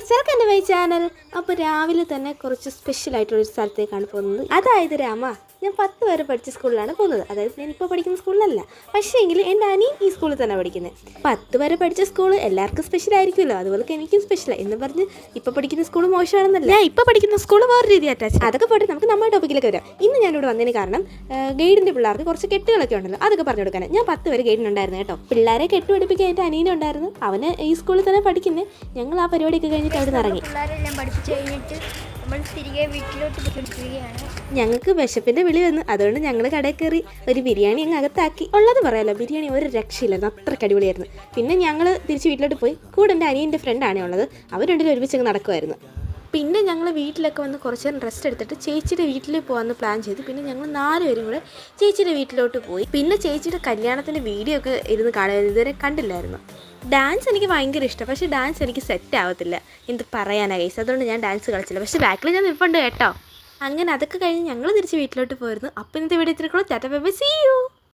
Guys, welcome to my channel. അപ്പോൾ രാവിലെ തന്നെ കുറച്ച് സ്പെഷ്യലായിട്ടുള്ളൊരു സ്ഥലത്തേക്കാണ് പോകുന്നത്. അതായത് ഞാൻ 10 വരെ പഠിച്ച സ്കൂളിലാണ് പോകുന്നത്. അതായത് ഞാൻ ഇപ്പോൾ പഠിക്കുന്ന സ്കൂളിലല്ല, പക്ഷേ എങ്കിൽ എൻ്റെ അനിയൻ ഈ സ്കൂളിൽ തന്നെ പഠിക്കുന്നത്. 10 വരെ പഠിച്ച സ്കൂൾ എല്ലാവർക്കും സ്പെഷ്യൽ ആയിരിക്കുമല്ലോ, അതുപോലെ എനിക്കും സ്പെഷ്യലാണ് എന്ന് പറഞ്ഞ് ഇപ്പോൾ പഠിക്കുന്ന സ്കൂൾ മോശമാണെന്നല്ല, ഞാൻ ഇപ്പോൾ പഠിക്കുന്ന സ്കൂൾ വേറെ രീതി അറ്റാച്ച്. അതൊക്കെ പോയിട്ട് നമുക്ക് നമ്മുടെ ടോപ്പിക്കിലേക്ക് വരാം. ഇന്ന് ഞാനിവിടെ വന്നതിന് കാരണം ഗൈഡിൻ്റെ പിള്ളേർക്ക് കുറച്ച് കെട്ടുകളൊക്കെ ഉണ്ടല്ലോ, അതൊക്കെ പറഞ്ഞു കൊടുക്കാൻ. ഞാൻ 10 വരെ ഗൈഡിനുണ്ടായിരുന്നു കേട്ടോ. പിള്ളേരെ കെട്ട് പഠിപ്പിക്കാൻ എൻ്റെ അനിയനുണ്ടായിരുന്നു. അവന് ഈ സ്കൂളിൽ തന്നെ പഠിക്കുന്നത്. ഞങ്ങൾ ആ പരിപാടിയൊക്കെ കഴിഞ്ഞിട്ട് അവിടെ നിന്ന് ഇറങ്ങി. പിള്ളേരെല്ലാം പഠിപ്പിച്ച് കഴിഞ്ഞിട്ട് നമ്മൾ തിരികെ വീട്ടിലോട്ട് പോയിക്കൊണ്ടിരിക്കുകയാണ്. ഞങ്ങൾക്ക് വിശപ്പിൻ്റെ വിളി വന്നു. അതുകൊണ്ട് ഞങ്ങൾ കടയിൽ കയറി ഒരു ബിരിയാണി അങ്ങ് അകത്താക്കി. ഉള്ളത് പറയാമല്ലോ, ബിരിയാണി ഒരു രക്ഷയില്ലായിരുന്നു, അത്രയ്ക്ക് അടിപൊളിയായിരുന്നു. പിന്നെ ഞങ്ങൾ തിരിച്ച് വീട്ടിലോട്ട് പോയി. കൂടെ എൻ്റെ അനിയൻ്റെ ഫ്രണ്ടാണേ ഉള്ളത്. അവർ രണ്ടുപേരും ഒരുമിച്ച് അങ്ങ് നടക്കുമായിരുന്നു. പിന്നെ ഞങ്ങൾ വീട്ടിലൊക്കെ വന്ന് കുറച്ച് നേരം റെസ്റ്റ് എടുത്തിട്ട് ചേച്ചിയുടെ വീട്ടിൽ പോകാമെന്ന് പ്ലാൻ ചെയ്തു. പിന്നെ ഞങ്ങൾ 4 പേരും കൂടെ ചേച്ചിയുടെ വീട്ടിലോട്ട് പോയി. പിന്നെ ചേച്ചിയുടെ കല്യാണത്തിൻ്റെ വീഡിയോ ഒക്കെ ഇരുന്ന് കാണുമായിരുന്നു. ഇതുവരെ കണ്ടില്ലായിരുന്നു. ഡാൻസ് എനിക്ക് ഭയങ്കര ഇഷ്ടം, പക്ഷേ ഡാൻസ് എനിക്ക് സെറ്റ് ആവത്തില്ല. എന്ത് പറയാനാ ഗൈസ്, അതുകൊണ്ട് ഞാൻ ഡാൻസ് കളിച്ചില്ല. പക്ഷേ ബാക്കിൽ ഞാൻ നിൽപ്പുണ്ട് കേട്ടോ. അങ്ങനെ അതൊക്കെ കഴിഞ്ഞ് ഞങ്ങൾ തിരിച്ച് വീട്ടിലോട്ട് പോയിരുന്നു. അപ്പോൾ ഇന്നത്തെ വീഡിയോ ഇത്രയുള്ളൂ. Tata bye bye, see U.